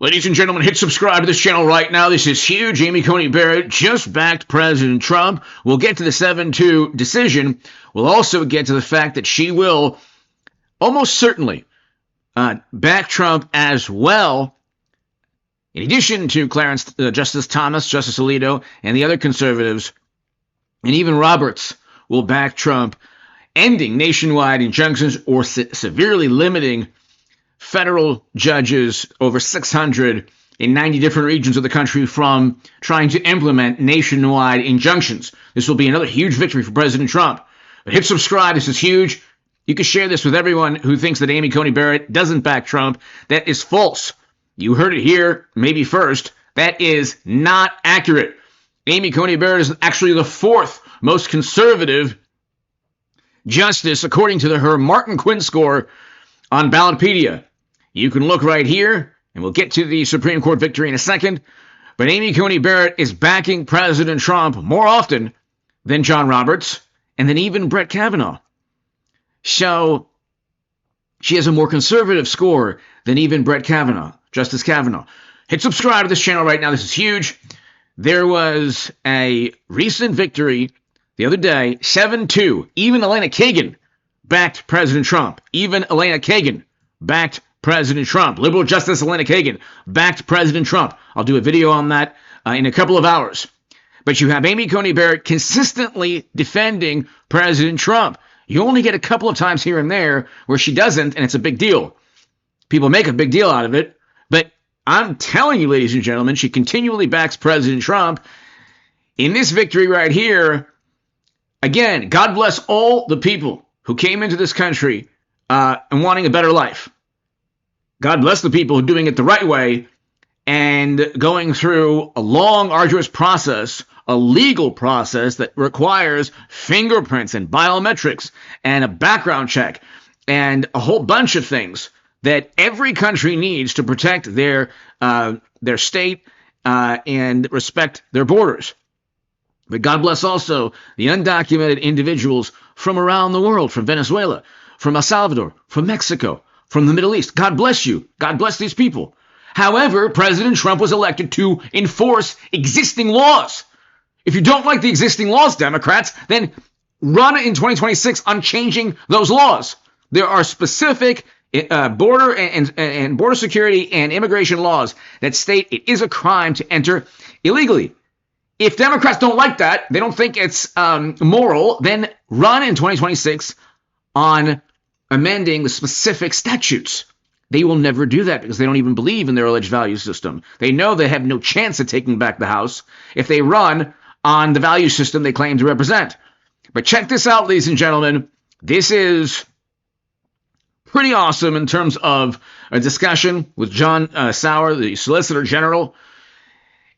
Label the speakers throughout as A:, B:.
A: Ladies and gentlemen, hit subscribe to this channel right now. This is huge. Amy Coney Barrett just backed President Trump. We'll get to the 7-2 decision. We'll also get to the fact that she will almost certainly back Trump as well. In addition to Justice Thomas, Justice Alito, and the other conservatives, and even Roberts will back Trump, ending nationwide injunctions or severely limiting federal judges, over 600 in 90 different regions of the country, from trying to implement nationwide injunctions. This will be another huge victory for President Trump. But hit subscribe. This is huge. You can share this with everyone who thinks that Amy Coney Barrett doesn't back Trump. That is false. You heard it here, maybe first. That is not accurate. Amy Coney Barrett is actually the fourth most conservative justice, according to her Martin Quinn score on Ballotpedia. You can look right here, and we'll get to the Supreme Court victory in a second. But Amy Coney Barrett is backing President Trump more often than John Roberts and than even Brett Kavanaugh. So she has a more conservative score than even Brett Kavanaugh, Justice Kavanaugh. Hit subscribe to this channel right now. This is huge. There was a recent victory the other day, 7-2. Even Elena Kagan backed President Trump. Even Elena Kagan backed President Trump. Liberal Justice Elena Kagan backed President Trump. I'll do a video on that in a couple of hours. But you have Amy Coney Barrett consistently defending President Trump. You only get a couple of times here and there where she doesn't, and it's a big deal. People make a big deal out of it. But I'm telling you, ladies and gentlemen, she continually backs President Trump. In this victory right here, again, God bless all the people who came into this country and wanting a better life. God bless the people who are doing it the right way and going through a long, arduous process, a legal process that requires fingerprints and biometrics and a background check and a whole bunch of things that every country needs to protect their state and respect their borders. But God bless also the undocumented individuals from around the world, from Venezuela, from El Salvador, from Mexico, from the Middle East. God bless you. God bless these people. However, President Trump was elected to enforce existing laws. If you don't like the existing laws, Democrats, then run in 2026 on changing those laws. There are specific border and border security and immigration laws that state it is a crime to enter illegally. If Democrats don't like that, they don't think it's moral, then run in 2026 on amending the specific statutes. They will never do that because they don't even believe in their alleged value system. They know they have no chance of taking back the House if they run on the value system they claim to represent. But check this out, ladies and gentlemen. This is pretty awesome in terms of a discussion with John Sauer, the Solicitor General.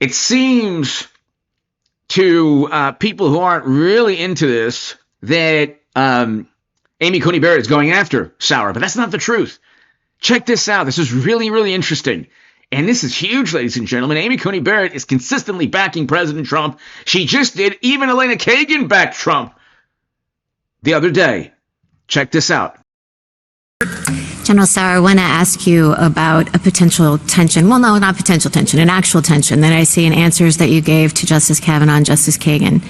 A: It seems to people who aren't really into this that Amy Coney Barrett is going after Sauer, but that's not the truth. Check this out. This is really, really interesting. And this is huge, ladies and gentlemen. Amy Coney Barrett is consistently backing President Trump. She just did. Even Elena Kagan backed Trump the other day. Check this out.
B: General Sauer, I want to ask you about a potential tension. Well, no, not potential tension, an actual tension that I see in answers that you gave to Justice Kavanaugh and Justice Kagan.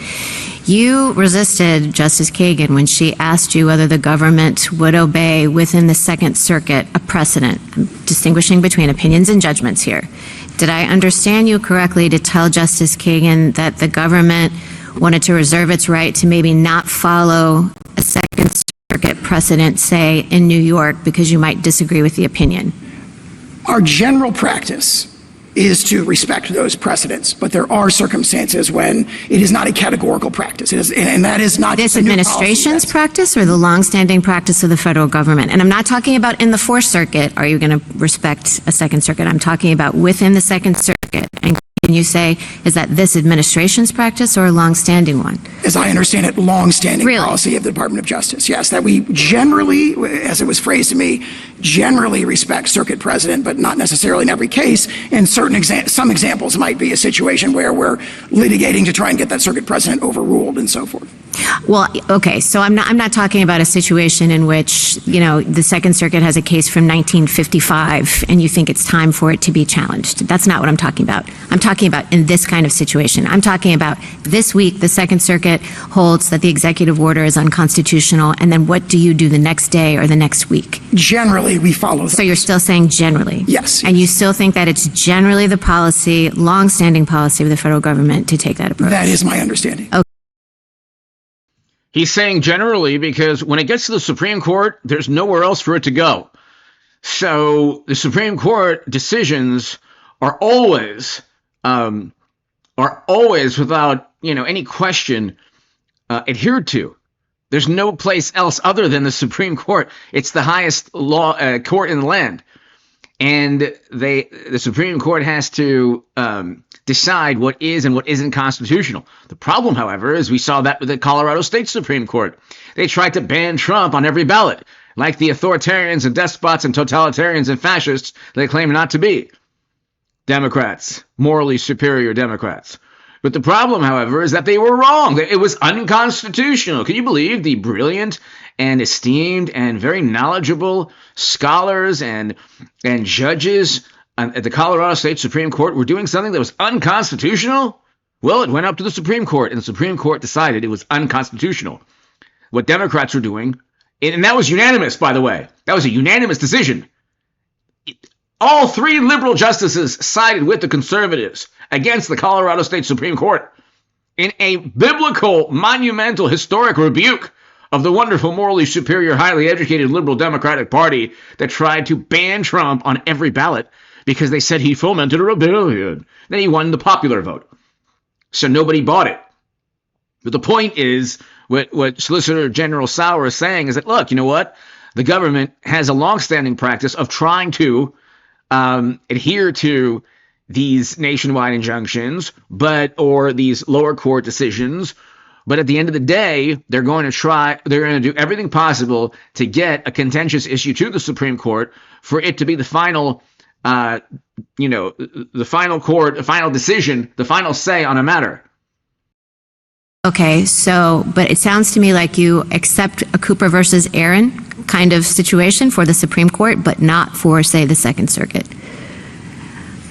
B: You resisted Justice Kagan when she asked you whether the government would obey within the Second Circuit a precedent. I'm distinguishing between opinions and judgments here. Did I understand you correctly to tell Justice Kagan that the government wanted to reserve its right to maybe not follow a Second Circuit precedent, say, in New York, because you might disagree with the opinion?
C: Our general practice is to respect those precedents, but there are circumstances when it is not a categorical practice. It is, and that is not
B: this administration's practice or the longstanding practice of the federal government. And I'm not talking about in the Fourth Circuit, are you going to respect a Second Circuit? I'm talking about within the Second Circuit. And can you say, is that this administration's practice or a longstanding one?
C: As I understand it, longstanding policy of the Department of Justice. Yes, that we generally, as it was phrased to me, generally respect circuit precedent, but not necessarily in every case. And some examples might be a situation where we're litigating to try and get that circuit precedent overruled and so forth.
B: Well, okay, so I'm not talking about a situation in which, the Second Circuit has a case from 1955 and you think it's time for it to be challenged. That's not what I'm talking about. I'm talking about in this kind of situation. I'm talking about this week, the Second Circuit holds that the executive order is unconstitutional, and then what do you do the next day or the next week?
C: Generally, we follow
B: So you're still saying generally?
C: Yes.
B: And you still think that it's generally the policy, longstanding policy of the federal government to take that approach?
C: That is my understanding.
B: Okay.
A: He's saying generally because when it gets to the Supreme Court, there's nowhere else for it to go. So the Supreme Court decisions are always without any question adhered to. There's no place else other than the Supreme Court. It's the highest law court in the land, and the Supreme Court has to decide what is and what isn't constitutional. The problem, however, is we saw that with the Colorado State Supreme Court. They tried to ban Trump on every ballot, like the authoritarians and despots and totalitarians and fascists they claim not to be. Democrats, morally superior Democrats. But the problem, however, is that they were wrong. It was unconstitutional. Can you believe the brilliant and esteemed and very knowledgeable scholars and judges at the Colorado State Supreme Court were doing something that was unconstitutional? Well, it went up to the Supreme Court, and the Supreme Court decided it was unconstitutional. What Democrats were doing, and that was unanimous, by the way. That was a unanimous decision. All three liberal justices sided with the conservatives against the Colorado State Supreme Court in a biblical, monumental, historic rebuke of the wonderful, morally superior, highly educated liberal Democratic Party that tried to ban Trump on every ballot because they said he fomented a rebellion. Then he won the popular vote. So nobody bought it. But the point is, what Solicitor General Sauer is saying is that, look, you know what? The government has a longstanding practice of trying to adhere to these nationwide injunctions, or these lower court decisions. But at the end of the day, they're going to do everything possible to get a contentious issue to the Supreme Court for it to be the final, the final court, the final decision, the final say on a matter.
B: Okay, but it sounds to me like you accept a Cooper versus Aaron kind of situation for the Supreme Court, but not for, say, the Second Circuit.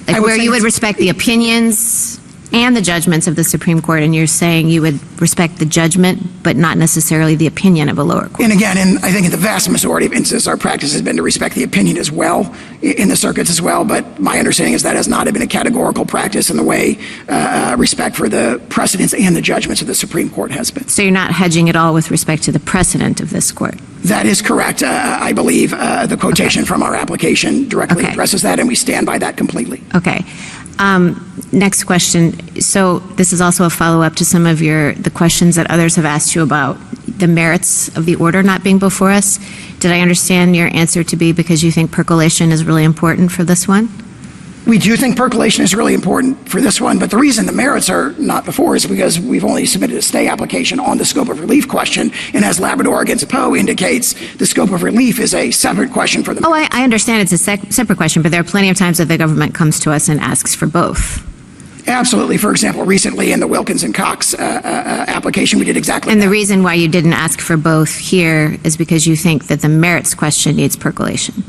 B: Like where you would respect the opinions and the judgments of the Supreme Court, and you're saying you would respect the judgment, but not necessarily the opinion of a lower court.
C: And again, I think in the vast majority of instances, our practice has been to respect the opinion as well, in the circuits as well, but my understanding is that has not been a categorical practice in the way respect for the precedents and the judgments of the Supreme Court has been.
B: So you're not hedging at all with respect to the precedent of this court?
C: That is correct. I believe the quotation from our application directly addresses that, and we stand by that completely.
B: Okay. Next question. So this is also a follow-up to some of the questions that others have asked you about the merits of the order not being before us. Did I understand your answer to be because you think percolation is really important for this one?
C: We do think percolation is really important for this one, but the reason the merits are not before is because we've only submitted a stay application on the scope of relief question, and as Labrador against Poe indicates, the scope of relief is a separate question for the merits.
B: I understand it's a separate question, but there are plenty of times that the government comes to us and asks for both.
C: Absolutely. For example, recently in the Wilkins and Cox application, we did exactly that.
B: And the reason why you didn't ask for both here is because you think that the merits question needs percolation.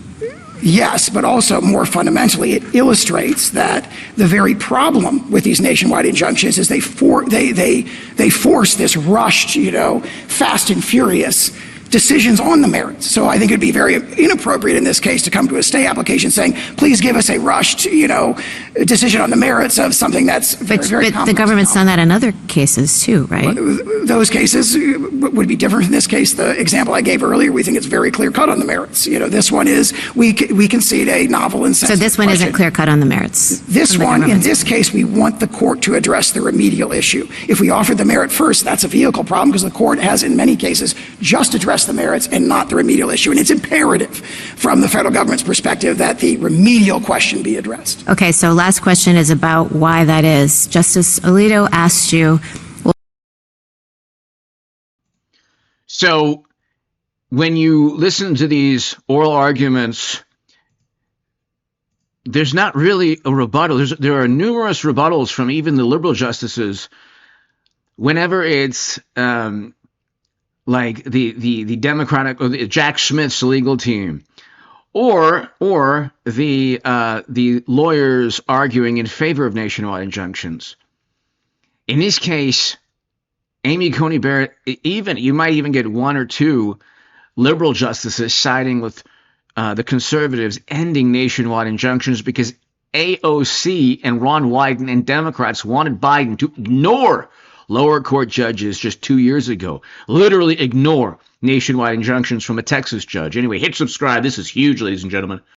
C: Yes, but also more fundamentally, it illustrates that the very problem with these nationwide injunctions is they force this rushed, fast and furious decisions on the merits. So I think it'd be very inappropriate in this case to come to a stay application saying, please give us a rushed, decision on the merits of something that's very complex.
B: But the government's done that in other cases too, right?
C: Those cases would be different. In this case, the example I gave earlier, we think it's very clear cut on the merits. This one is, we concede a novel and sensitive
B: So this one
C: question.
B: isn't clear cut on the merits?
C: This one, in this case, we want the court to address the remedial issue. If we offer the merit first, that's a vehicle problem because the court has, in many cases, just addressed the merits and not the remedial issue. And it's imperative from the federal government's perspective that the remedial question be addressed.
B: Okay, so last question is about why that is. Justice Alito asked you.
A: So when you listen to these oral arguments, there's not really a rebuttal. There are numerous rebuttals from even the liberal justices whenever it's like the Democratic or the Jack Smith's legal team, or the lawyers arguing in favor of nationwide injunctions. In this case, Amy Coney Barrett, you might even get one or two liberal justices siding with the conservatives ending nationwide injunctions because AOC and Ron Wyden and Democrats wanted Biden to ignore lower court judges just 2 years ago. Literally ignore nationwide injunctions from a Texas judge. Anyway, hit subscribe. This is huge, ladies and gentlemen.